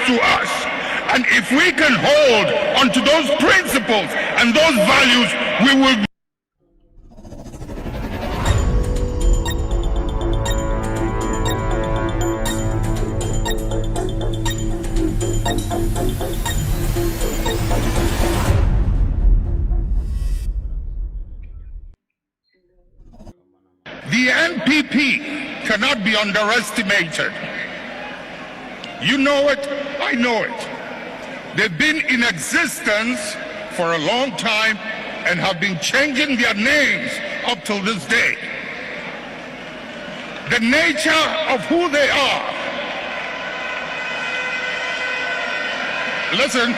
to us. And if we can hold onto those principles and those values, we will. The NPP cannot be underestimated. You know it, I know it. They've been in existence for a long time and have been changing their names up till this day. The nature of who they are. Listen.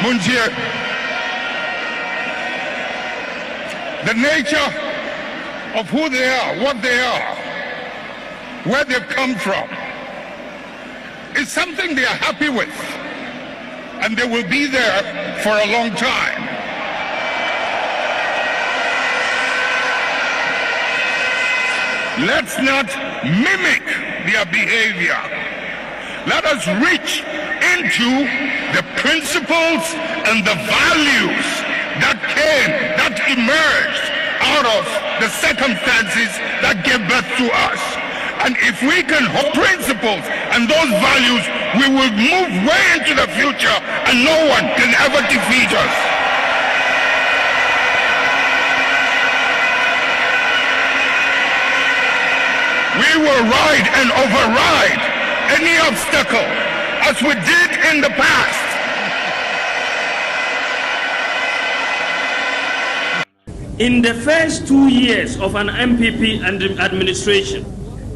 Munjie, the nature of who they are, what they are, where they've come from, is something they are happy with, and they will be there for a long time. Let's not mimic their behavior. Let us reach into the principles and the values that emerged out of the circumstances that gave birth to us. And if we can hold principles and those values, we will move way into the future and no one can ever defeat us. We will ride and override any obstacle as we did in the past. In the first 2 years of an MPP administration,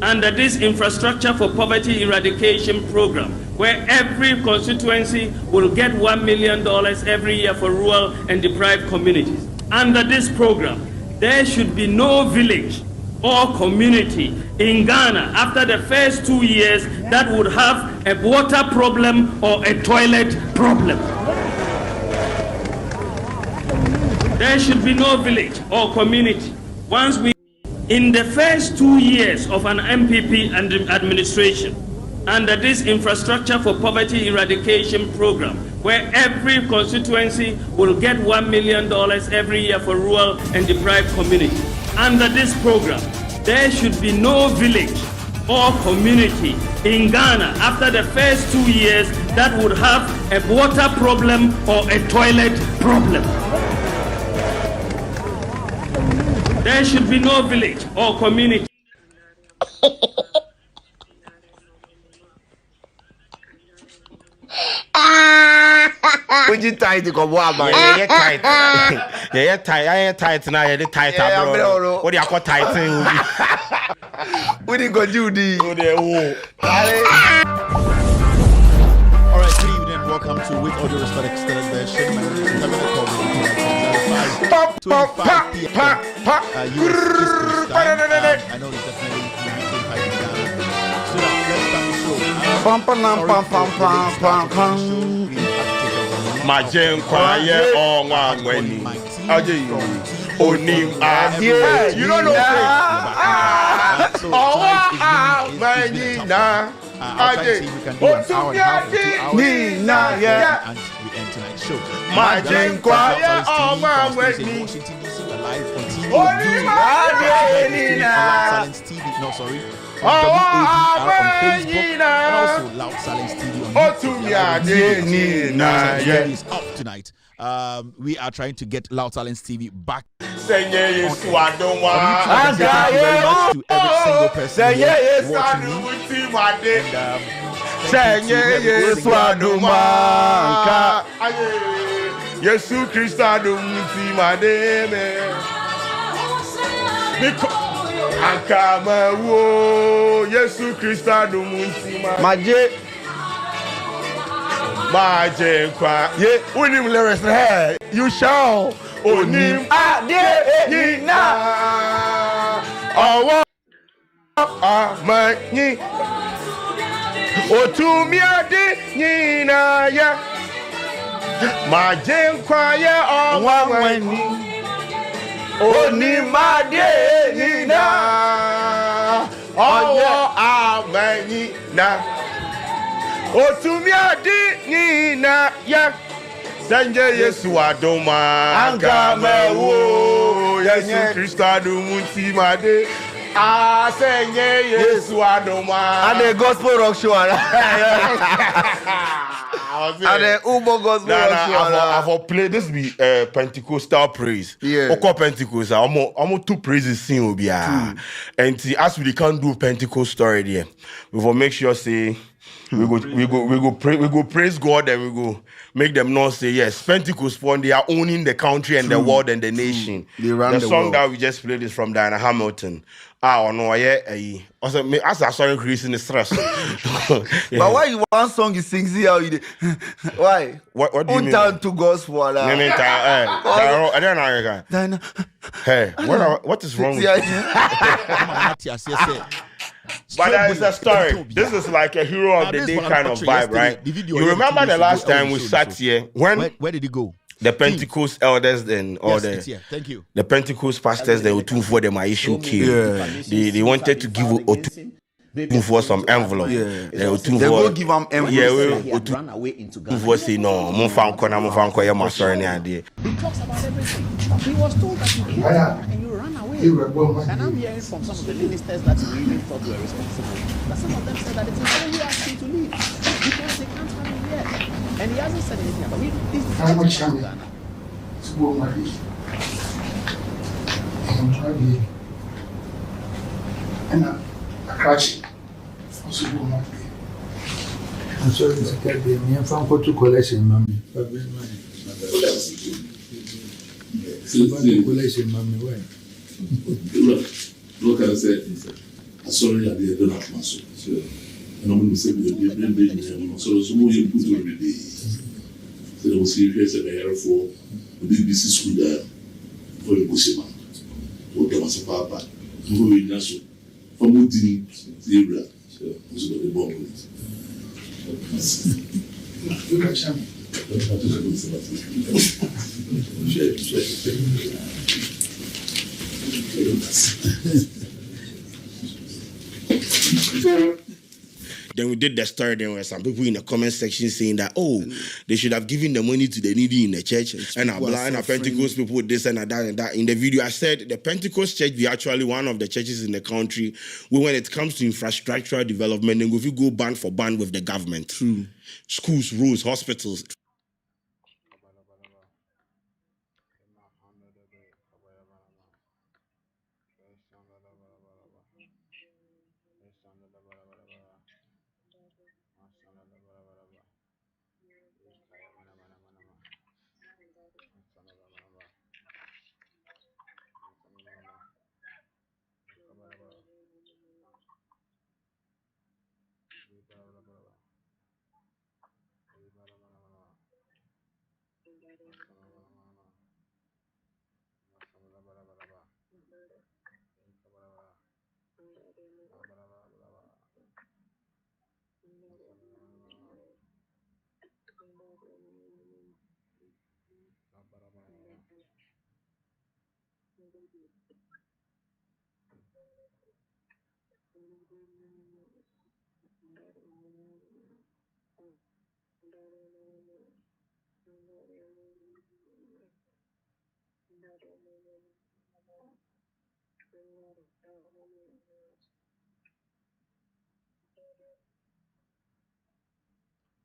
under this Infrastructure for Poverty Eradication program, where every constituency will get $1 million every year for rural and deprived communities. Under this program, there should be no village or community in Ghana after the first 2 years that would have a water problem or a toilet problem. There should be no village or community. In the first 2 years of an MPP administration, under this Infrastructure for Poverty Eradication program, where every constituency will get $1 million every year for rural and deprived communities. Under this program, there should be no village or community in Ghana after the first 2 years that would have a water problem or a toilet problem. There should be no village or community. Would you tight to go wild, man? Yeah, tight. Yeah, tight. I ain't tight now. You're tight, bro. What do you call tight? What do you go do? Alright, good evening. Welcome to With Audio Respect Extended Version. My name is Kevin I know it's definitely hiding down. So now, let's start the show. Majen kwaye on when Onim you don't know we can do an hour and a half or 2 hours and we end tonight's show. Majen kwaye on when Washington DC, we're live on TV. No, sorry. WADR on Facebook and also Loud Silence TV on YouTube. Is up tonight. We are trying to get Loud Silence TV back. Thank you very much to every single person here watching me. Yesu Christa dumti mademe Akama wo Yesu Christa dumti mademe Maje kwa ye unim lyrics hey you shall onim ade yina owo amanyi otumi ade yina ya Maje kwa ye owo wani oni made na otumi adi ni na ya sanje Yesu adoma anka mewo Yesu Kristo adumunti made sanje Yesu adoma and the gospel rock show and the Ubo gospel rock show. I've played this be Pentecostal praise. Yeah. Oko Pentecostal. Almost two praises sing will be and as we can't do Pentecost story there, we will make sure say we go praise God and we go make them not say yes. Pentecost for they are owning the country and the world and the nation. They run the song world. that we just played is from Diana Hamilton. No, also as I saw increasing the stress. But why you one song you sing see how you did? Why? What do you mean? Turn to gospel. I don't know. Hey, what is wrong with you? But that is a story. This is like a hero of the day kind of vibe, right? You remember the last time we sat here when where did it go? The Pentecost elders then, or thank you. The Pentecost pastors, they were too for them. My issue came. They wanted to give for some envelope. They were too they will give them envelope. Yeah, we run away into God. Say no, mo fan ko, yeah, my sorry, idea. He talks about everything. He was told that you came and you ran away. And I'm hearing from some of the ministers that we even thought were responsible. But some of them said that it's very hard to leave because they can't have him here. And he hasn't said anything about it. How much Sammy? To go marry. I'm trying. And I crash. Also go marry. I'm sorry to tell you, me and Franco to collection, mommy. Collection, mommy, why? Look at I said, I'm sorry, I did not have my soul. And I'm going to say, so more you put every day. So I was serious and I had for the BBC school there for the Busima. What was a papa? Who will national from Woodin, Zebra, was the bomb. Look at Sammy. Then we did the story. There were some people in the comment section saying that, they should have given the money to the needy in the church. And our Pentecost people, this and that and that. In the video, I said the Pentecost church be actually one of the churches in the country where when it comes to infrastructural development, then if you go band for band with the government. True. Schools, roads, hospitals.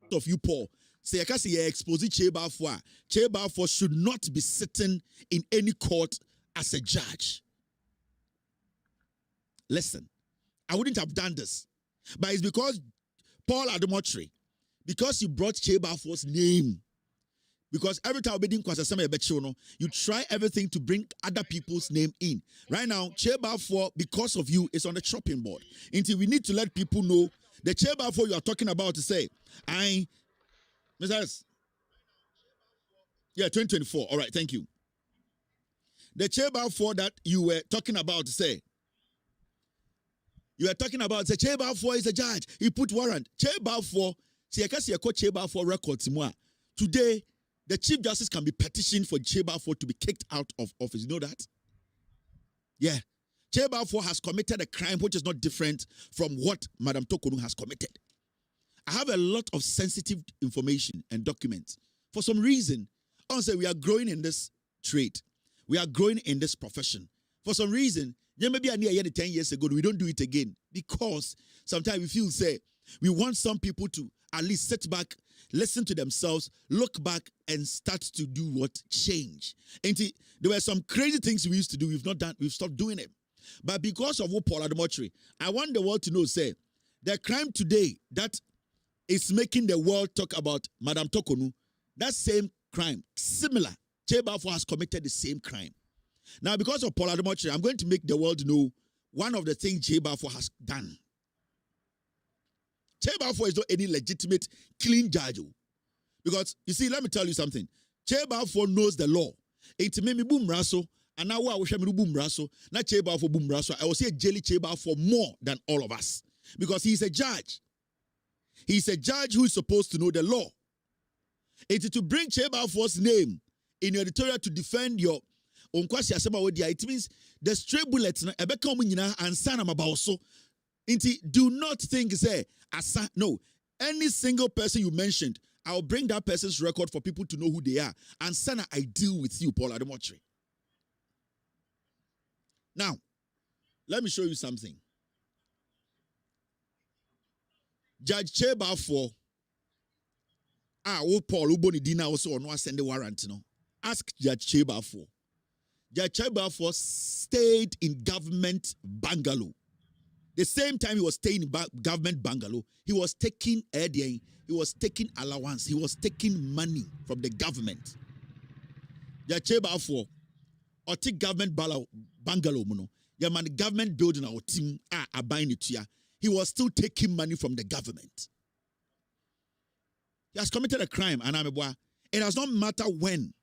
Of you, Paul, say, I can see exposing Chebafwa should not be sitting in any court as a judge. Listen, I wouldn't have done this, but it's because Paul Adomotri, because you brought Chebafwa's name. Because every time you try everything to bring other people's name in. Right now, Chebafwa, because of you, is on the chopping board. Until we need to let people know the Chebafwa you are talking about to say, Mr. 2024. All right, thank you. The Chebafwa that you were talking about to say, you are talking about the Chebafwa is a judge. He put warrant. Chebafwa, Chebafwa records more. Today, the Chief Justice can be petitioned for Chebafwa to be kicked out of office. You know that? Yeah. Chebafwa has committed a crime which is not different from what Madam Tokonu has committed. I have a lot of sensitive information and documents. For some reason, I say we are growing in this trade. We are growing in this profession. For some reason, maybe I near 10 years ago, we don't do it again because sometimes we feel, say, we want some people to at least sit back, listen to themselves, look back, and start to do what? Change. And there were some crazy things we used to do. We've not done, we've stopped doing it. But because of what Paul Adamotri, I want the world to know, say, the crime today that is making the world talk about Madame Tokonu, that same crime, similar, Chebafo has committed the same crime. Now, because of Paul Adamotri, I'm going to make the world know one of the things Chebafo has done. Chebafo is not any legitimate, clean judge. Because, you see, let me tell you something. Chebafo knows the law. It's me boom raso, and now I wish I boom raso, not Chebafo boom raso. I will say jelly Chebafo more than all of us. Because he's a judge. He's a judge who is supposed to know the law. It's to bring Chebafo's name in your editorial to defend your unkwasi asema wedia. It means the stray bullets na ebeka omunyina ansana mabaoso. Do not think say asa no. Any single person you mentioned, I'll bring that person's record for people to know who they are. And sana, I deal with you, Paul Adamotri. Now, let me show you something. Judge Chebafo, Paul Uboni Dina also no send the warrant. No, ask Judge Chebafo. Judge Chebafo stayed in government bungalow. The same time he was staying in government bungalow, he was taking allowance, he was taking money from the government. Judge Chebafo, or take government bungalow, your man government building our team are buying it here. He was still taking money from the government. He has committed a crime, and it does not matter when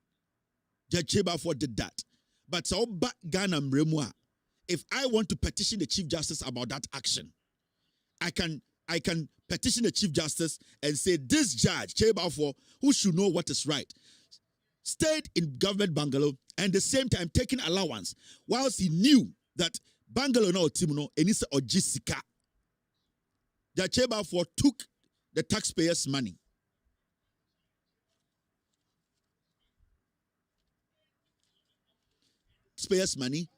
Judge Chebafo did that. But if I want to petition the Chief Justice about that action, I can petition the Chief Justice and say, this judge, Chebafo, who should know what is right, stayed in government bungalow and at the same time taking allowance, whilst he knew that bungalow no timuno enisa or Jessica. That Chebafo took the taxpayers' money. Taxpayers' money.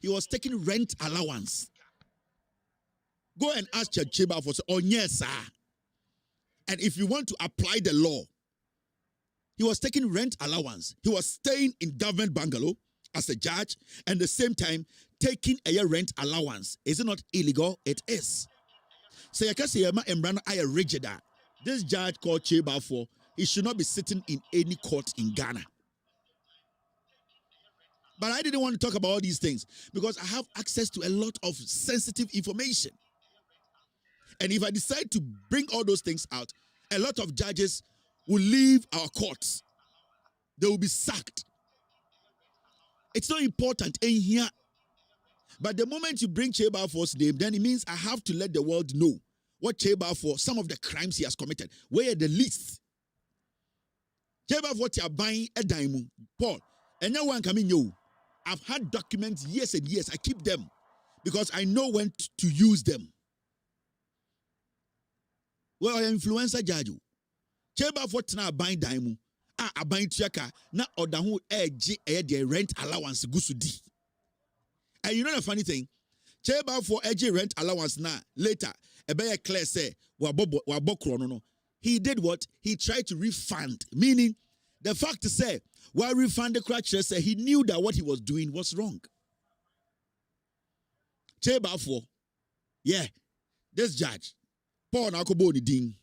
He was taking rent allowance. Go and ask Judge Chebafo, oh yes, sir. And if you want to apply the law, he was taking rent allowance. He was staying in government bungalow as a judge and at the same time taking a rent allowance. Is it not illegal? It is. So you can say rigid. This judge called Chebafo, he should not be sitting in any court in Ghana. But I didn't want to talk about all these things because I have access to a lot of sensitive information. And if I decide to bring all those things out, a lot of judges will leave our courts. They will be sacked. It's not important in here. But the moment you bring Chebafo's name, then it means I have to let the world know what Chebafo, some of the crimes he has committed. Where are the least? Chebafo, what you are buying a dime, Paul, and no one coming you. I've had documents years and years. I keep them because I know when to use them. Well, I influencer judge. Chebafo tina buying dime. I buying tiaka na odahu the rent allowance gusudi. And you know the funny thing? Chebafo rent allowance na later. Ebeye clear say no. He did what? He tried to refund. Meaning, the fact to say, while refund the crutch say he knew that what he was doing was wrong. Chebafo, yeah, this judge, Paul Nakobo Din.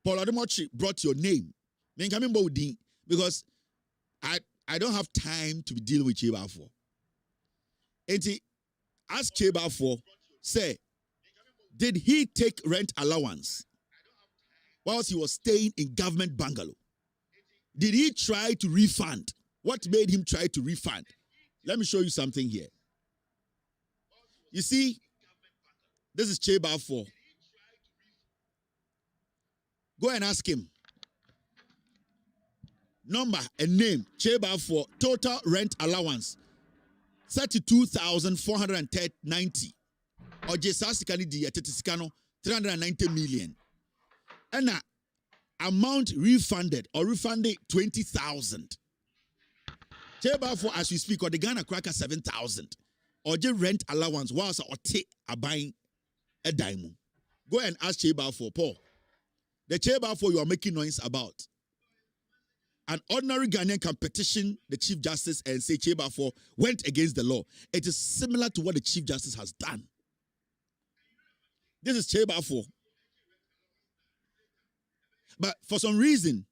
Paul Adamotri brought your name. Because I don't have time to be dealing with Chebafo. And he asked Chebafo, say, did he take rent allowance whilst he was staying in government bungalow? Did he try to refund? What made him try to refund? Let me show you something here. You see, this is Chebafo. Go and ask him. Number and name, Chebafo, total rent allowance, 32,490. Or Jesasikani di 30 390 million. And amount refunded 20,000. Chairman for as we speak, or the Ghana cracker 7,000. Or just rent allowance whilst or take a buying a diamond. Go and ask Chairman for Paul. The Chairman for you are making noise about. An ordinary Ghanaian can petition the Chief Justice and say Chairman for went against the law. It is similar to what the Chief Justice has done. This is Chairman for. But for some reason,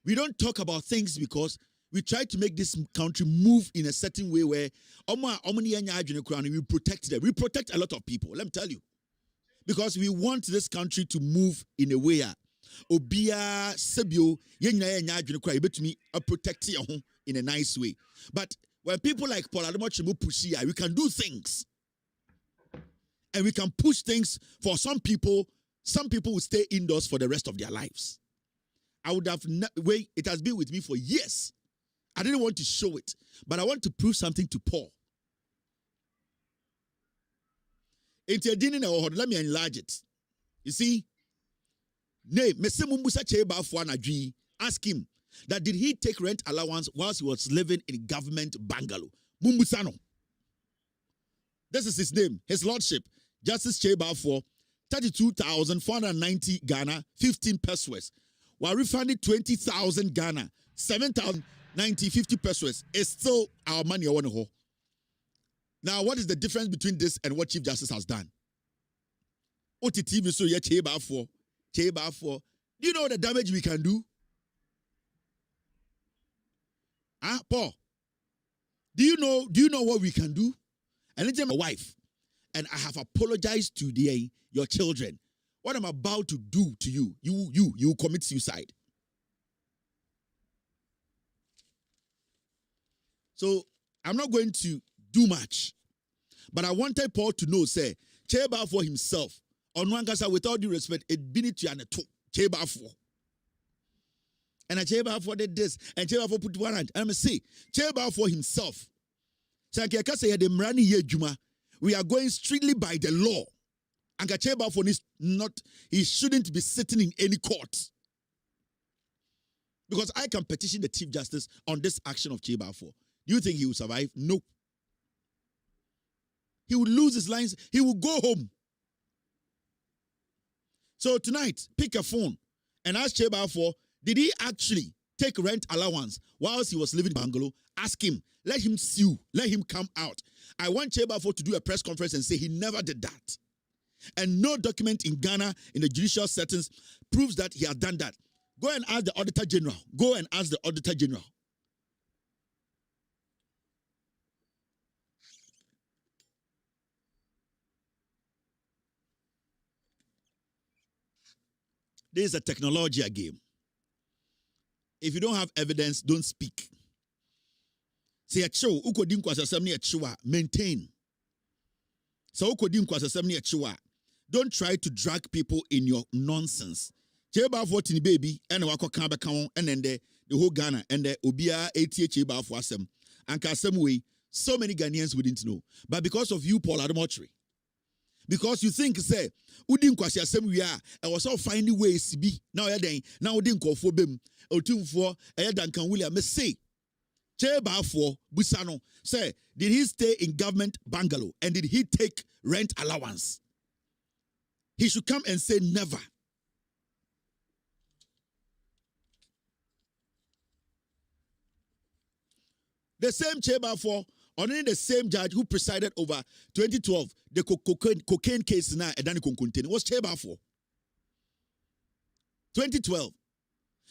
we don't talk about things because we try to make this country move in a certain way where we protect them. We protect a lot of people, let me tell you. Because we want this country to move in a way Obia Sebio protect you in a nice way. But when people like Paul Ademochimu push here, we can do things. And we can push things for some people. Some people will stay indoors for the rest of their lives. I would have it has been with me for years. I didn't want to show it, but I want to prove something to Paul. Let me enlarge it. You see, ask him that did he take rent allowance whilst he was living in government bungalow? Mumbusano. This is his name, his lordship, Justice Cheba for 32,490 Ghana, 15 pesos. While refunding 20,000 Ghana, 7,090, 50 pesos is still our money. Now, what is the difference between this and what Chief Justice has done? OTT so yeah, Cheba for. Do you know the damage we can do? Paul? Do you know what we can do? And it's my wife. And I have apologized to your children. What I'm about to do to you, you commit suicide. So I'm not going to do much. But I wanted Paul to know, say, Cheba for himself. On one case, with all due respect, it been it to an Cheba for. And a Cheba for did this, and Cheba for put one hand. And I'm say, Cheba for himself. We are going strictly by the law. And Cheba for is not, he shouldn't be sitting in any court. Because I can petition the Chief Justice on this action of Cheba for. Do you think he will survive? No. He will lose his lines. He will go home. So tonight, pick a phone and ask Cheba for, did he actually take rent allowance whilst he was living in bungalow? Ask him. Let him sue. Let him come out. I want Cheba for to do a press conference and say he never did that. And no document in Ghana in the judicial settings proves that he has done that. Go and ask the Auditor General. Go and ask the Auditor General. This is a technology game. If you don't have evidence, don't speak. Say a show, maintain. So don't try to drag people in your nonsense. Cheba for tini baby, and wako kamba kaon, and then the whole Ghana, and the Obia ATA Cheba for asem. And kasem way, so many Ghanaians wouldn't know. But because of you, Paul Ademochimu, because you think, say, Udin Kwasi asem we are, I was all finding ways to be. Now you're then, now Udin call for bim, or two for a Duncan William, say, Cheba for Busano, say, did he stay in government bungalow and did he take rent allowance? He should come and say never. The same Cheba for, only the same judge who presided over 2012, the cocaine case now, and then was Cheba for. 2012.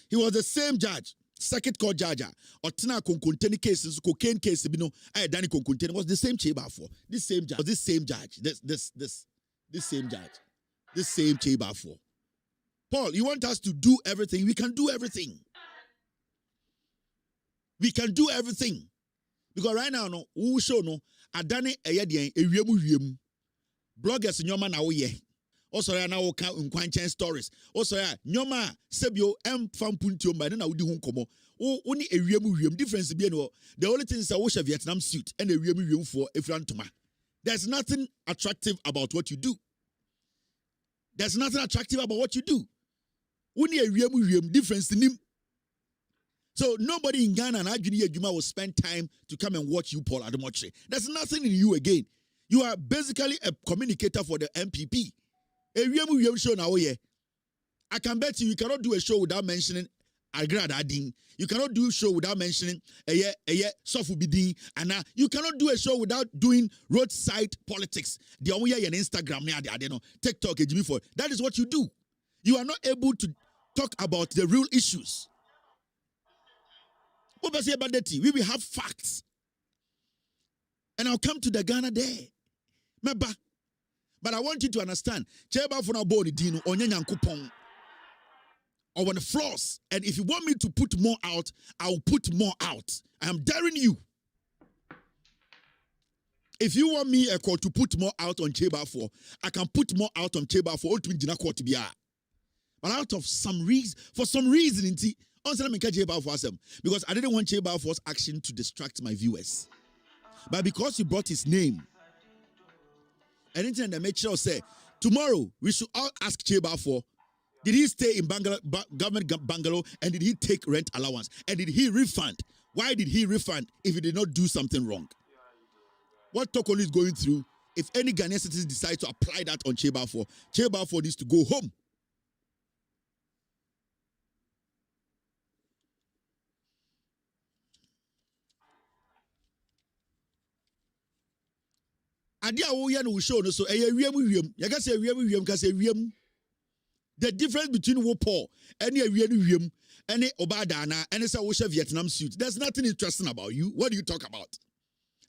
He was the same judge, circuit court judge, or Tina Konkunteni cases, cocaine case, Danny Konkunteni was the same Cheba for. This same judge, this same judge, this same judge, this same Cheba for. Paul, you want us to do everything? We can do everything. We can do everything. Because right now, no, who show no, adane eyedian ewiemu bloggers nyoma na wo ye. Also ya na wo ka nkwanchen stories. Also ya nyoma sebio fampuntio mba na wodi hu nkomo. Wo ni ewiemu difference bi no. The only thing is that wo share Vietnam suit and ewiemu for efrantoma. There's nothing attractive about what you do. There's nothing attractive about what you do. Difference in him. So nobody in Ghana and Ajuni Juma will spend time to come and watch you, Paul Ademotre. There's nothing in you again. You are basically a communicator for the MPP. I can bet you cannot do a show without mentioning Agrad Adin. You cannot do a show without mentioning Sofu Bidin. And you cannot do a show without doing roadside politics. The Instagram, TikTok, that is what you do. You are not able to talk about the real issues. We will have facts. And I'll come to the Ghana Day. But I want you to understand, Cheba for body dino onyanyankupong or on the floors. And if you want me to put more out, I'll put more out. I am daring you. If you want me to put more out on Cheba for, I can put more out on Cheba for. But out of some reason, for some reason, because I didn't want Cheba For's action to distract my viewers. But because he brought his name, anything that made sure say, tomorrow we should all ask Cheba for, did he stay in government bungalow and did he take rent allowance? And did he refund? Why did he refund if he did not do something wrong? What Tokolo is going through, if any Ghanaian citizen decides to apply that on Cheba for needs to go home. Adia woya no show no so wiem. Ya say wiem ka say wiem. The difference between wo Paul and wiem and Obadana and say wo Vietnam suit. There's nothing interesting about you. What do you talk about?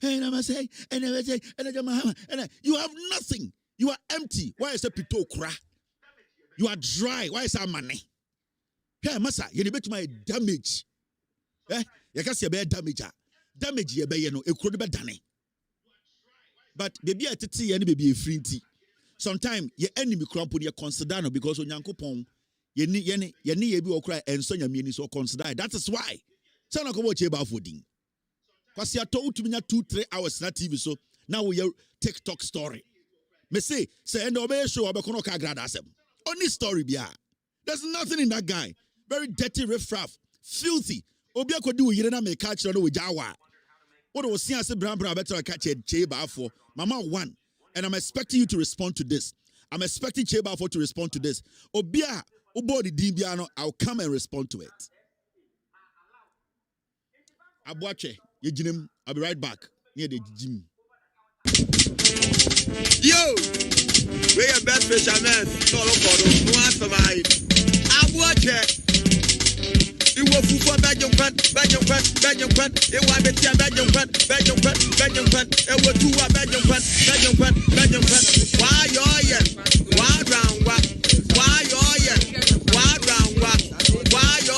Hey, I say, and you have nothing. You are empty. Why is it pito kra? You are dry. Why is that money? Hey, massa, you need my damage. You can see a damage. Damage ye be no e kro be dane. But baby at tea and baby a free tea. Sometimes your enemy crumple you consider no because on Yankopon ye ni be cry and son your meaning so consider. That is why. So na come watch about fooding. Because you told to me 2-3 hours na TV so now we TikTok story. Me say end of show abekono ka grad asem. Only story bia. There's nothing in that guy. Very dirty, riffraff, filthy. Obi akodu yire na me catch no with jawa. What was seeing as a brand better catch a Cheba for Mama 1. And I'm expecting you to respond to this. I'm expecting Cheba for to respond to this. Obia, Obodi Dimbiano, I'll come and respond to it. Abuache, Yejim, I'll be right back. Near the gym. Yo! We're your best fisherman. No answer, mate. Abuache! You will for Belgium front. It will be a Belgium front. It will do a Belgium front. Why you're why round what? Why you're why round what? Why you're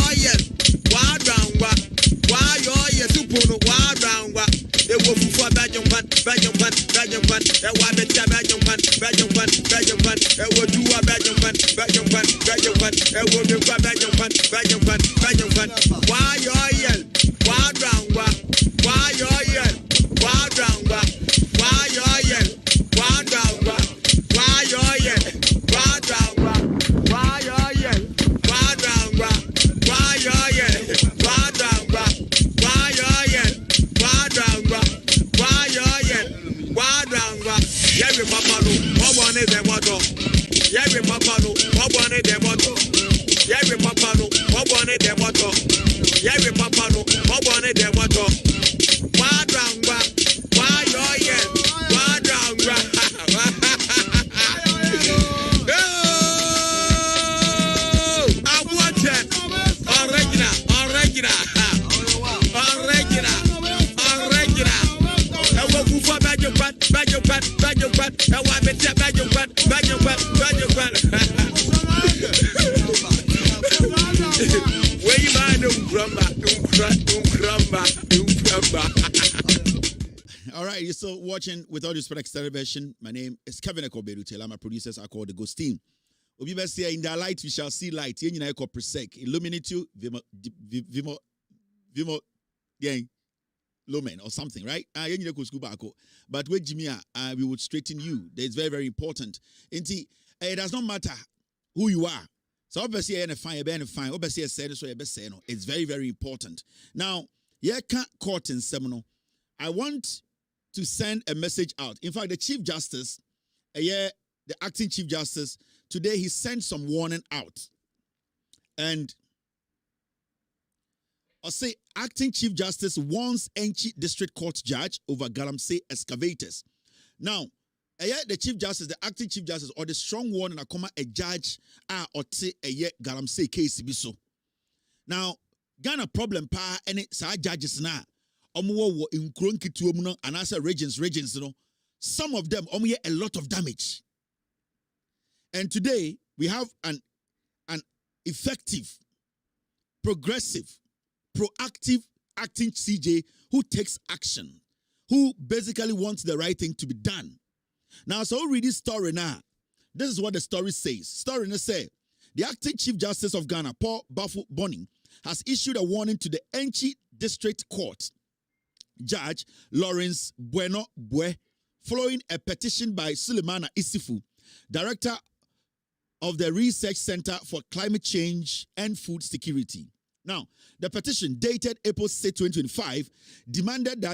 why round what? Why you're super why round what? It will for Belgium front. It will be a Belgium front. It will do a Belgium front. It will do a Belgium front. Why you're why round what? Why you're why round what? Why you're why round what? Why you're why round what? Why you're why round what? Why you're why round what? Why you're why round what? Why you're why round what? Yeah, we papa no, what one is the motto? Yeah, we papa no, what one is the motto? Yeah, we papa no, what one is the motto? Yeah, we papa no, what one is the motto? Why round what? Why you're why round what? I want it. Original. I will go for bad. I want to tell bad. Where you mind All right, you're still watching With All Due Respect Extended Version. My name is Kevin Ekoberutel. My producers are called the Ghost Team. Obi best here in the light we shall see light. Yen yina eko presek. Illuminate you, vimo, gang, lumen or something, right? Yen yina ko school bako. But with Jimmy, we would straighten you. That's very, very important. Inti, It does not matter who you are. So obviously, fine. Obviously, so it's very, very important. Now, court in Seminole. I want to send a message out. In fact, the Chief Justice, the acting Chief Justice, today he sent some warning out. And I'll say acting Chief Justice warns Enchi District Court judge over Galamsey excavators. Now, the Chief Justice, the acting Chief Justice, or the strong warning a judge or Galamsey case biso. Now, Ghana problem pa any sa judges na omo wo nkron kituom no anasa regions no. Some of them a lot of damage. And today we have an effective, progressive, proactive acting CJ who takes action, who basically wants the right thing to be done. Now, so read this story now. This is what the story says. Story say, the acting Chief Justice of Ghana, Paul Bafo Boni, has issued a warning to the Enchi District Court Judge Lawrence Bueno Bue, following a petition by Sulemana Isifu, Director of the Research Center for Climate Change and Food Security. Now, the petition dated April 6, 2025 demanded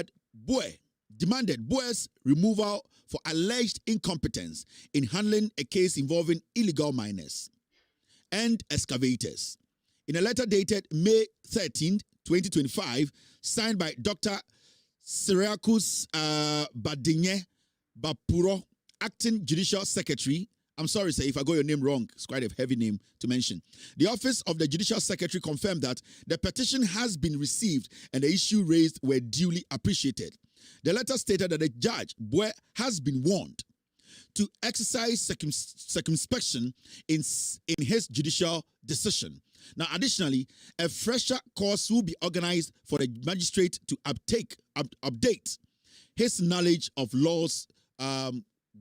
Bue's removal for alleged incompetence in handling a case involving illegal miners and excavators. In a letter dated May 13, 2025, signed by Dr. Cyriacus Badinye Bapuro, Acting Judicial Secretary. I'm sorry, sir, if I got your name wrong. It's quite a heavy name to mention. The Office of the Judicial Secretary confirmed that the petition has been received and the issue raised were duly appreciated. The letter stated that the judge, Bue, has been warned to exercise circumspection in his judicial decision. Now, additionally, a fresher course will be organized for the magistrate to update his knowledge of laws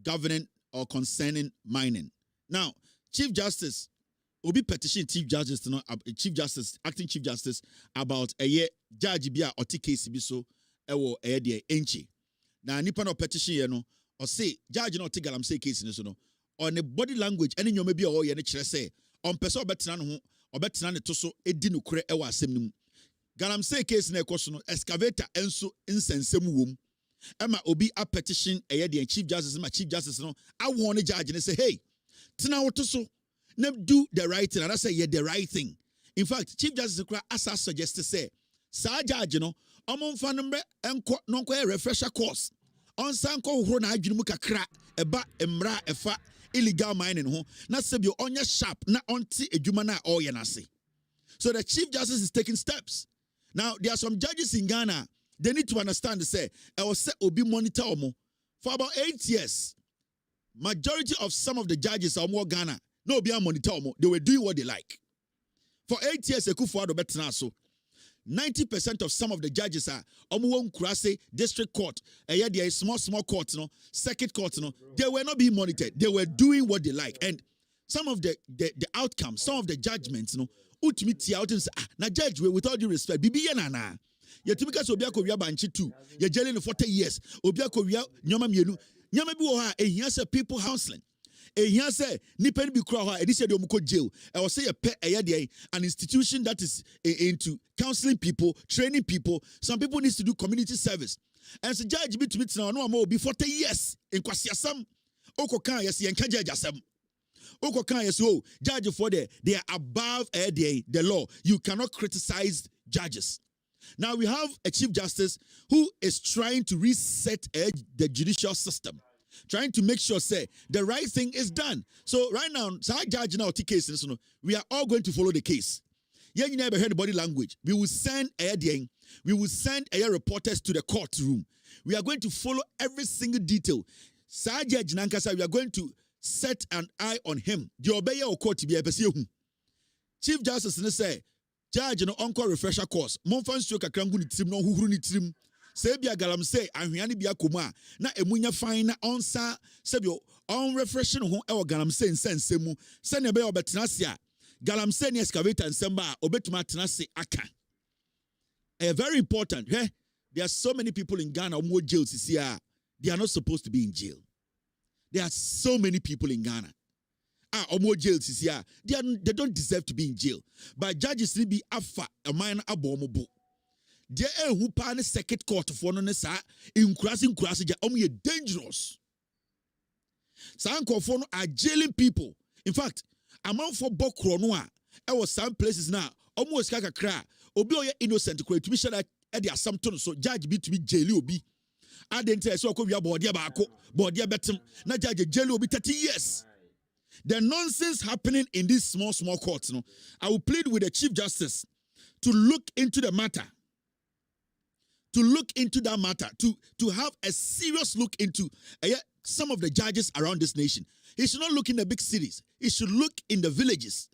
governing or concerning mining. Now, Chief Justice, Obi petition Chief Justice, acting Chief Justice, about a year judge bia oti case biso ewo de enchi. Na nipa no petition or say judge no Galamsey case ni so no on the body language any nyoma bi o ye ne kire say on person obetena no ho obetena ne to so edi no kure ewo asem nim. Galamsey case na ekoso no excavator enso insensem wom. Emma obi a petition the Chief Justice, my Chief Justice no I want a judge and say, hey, tina woto so ne do the right thing. And I say yeah, the right thing. In fact, Chief Justice as I suggest to say, sa judge no omon fa number enko no a refresher course. On sanko horo na adwunu mu kakra eba emra efa illegal mining ho na sebio onya sharp na onti adwuma na oye na se. So the Chief Justice is taking steps. Now there are some judges in Ghana. They need to understand, say, I will say, Obi monitor omo. For about 8 years, majority of some of the judges are more Ghana. No, be monitor omo. They were doing what they like. For 8 years, they could afford to bet so. 90% of some of the judges are Omuwon Kurase District Court. Yeah, there is small court, no, circuit court, no. They were not being monitored. They were doing what they like. And some of the outcomes, some of the judgments, no, ultimately out and say, na judge, with all due respect, bibi na. Yetimika so obiako wia banchi 2 ye jele no 40 years obiako wia nyoma mienu nyoma bi wo ha ehia se people counseling ehia se nipa bi kura ho edi se de omko jail e wo se ye pe eye an institution that is into counseling people, training people. Some people need to do community service, and so judge bi to meet na no obi 40 years in kwasiasam okokan yes ye nka judge asem okokan yes oh judge for they are above the law. You cannot criticize judges. Now we have a Chief Justice who is trying to reset the judicial system, trying to make sure say the right thing is done. So right now, judge now case, we are all going to follow the case. Yeah, you never heard the body language. We will send reporters to the courtroom. We are going to follow every single detail. Judge Nankasa, we are going to set an eye on him. The obey or court to be a Chief Justice say. Judge no encore refresher course. Monfan nsuo kakra ngu ni tirim no huhuru ni tirim. Sebia Galamsey ahweane bia koma na emunya fine na onsa sebio on refresh no ho e wo Galamsey nsensemu. Se ne be obetena se a Galamsey ni excavator nsemba obetuma tena se aka. Very important. There are so many people in Ghana who jail this year. They are not supposed to be in jail. There are so many people in Ghana. omo jail sisi a they don't deserve to be in jail. But judges ni bi afa a minor abomo bo. They who pa ne circuit court for no ne sa inkurasi ja omo ye dangerous. Sankofo no are jailing people. In fact, amount for bokro no a e was some places now omo esika kakra obi oye innocent kura tumi share e dey assumption so judge bi to be jail obi. Adente so ko wi abode baako bode betem na judge jail obi 30 years. The nonsense happening in these small courts, no, I will plead with the Chief Justice to look into the matter. To look into that matter, to have a serious look into some of the judges around this nation. He should not look in the big cities. He should look in the villages.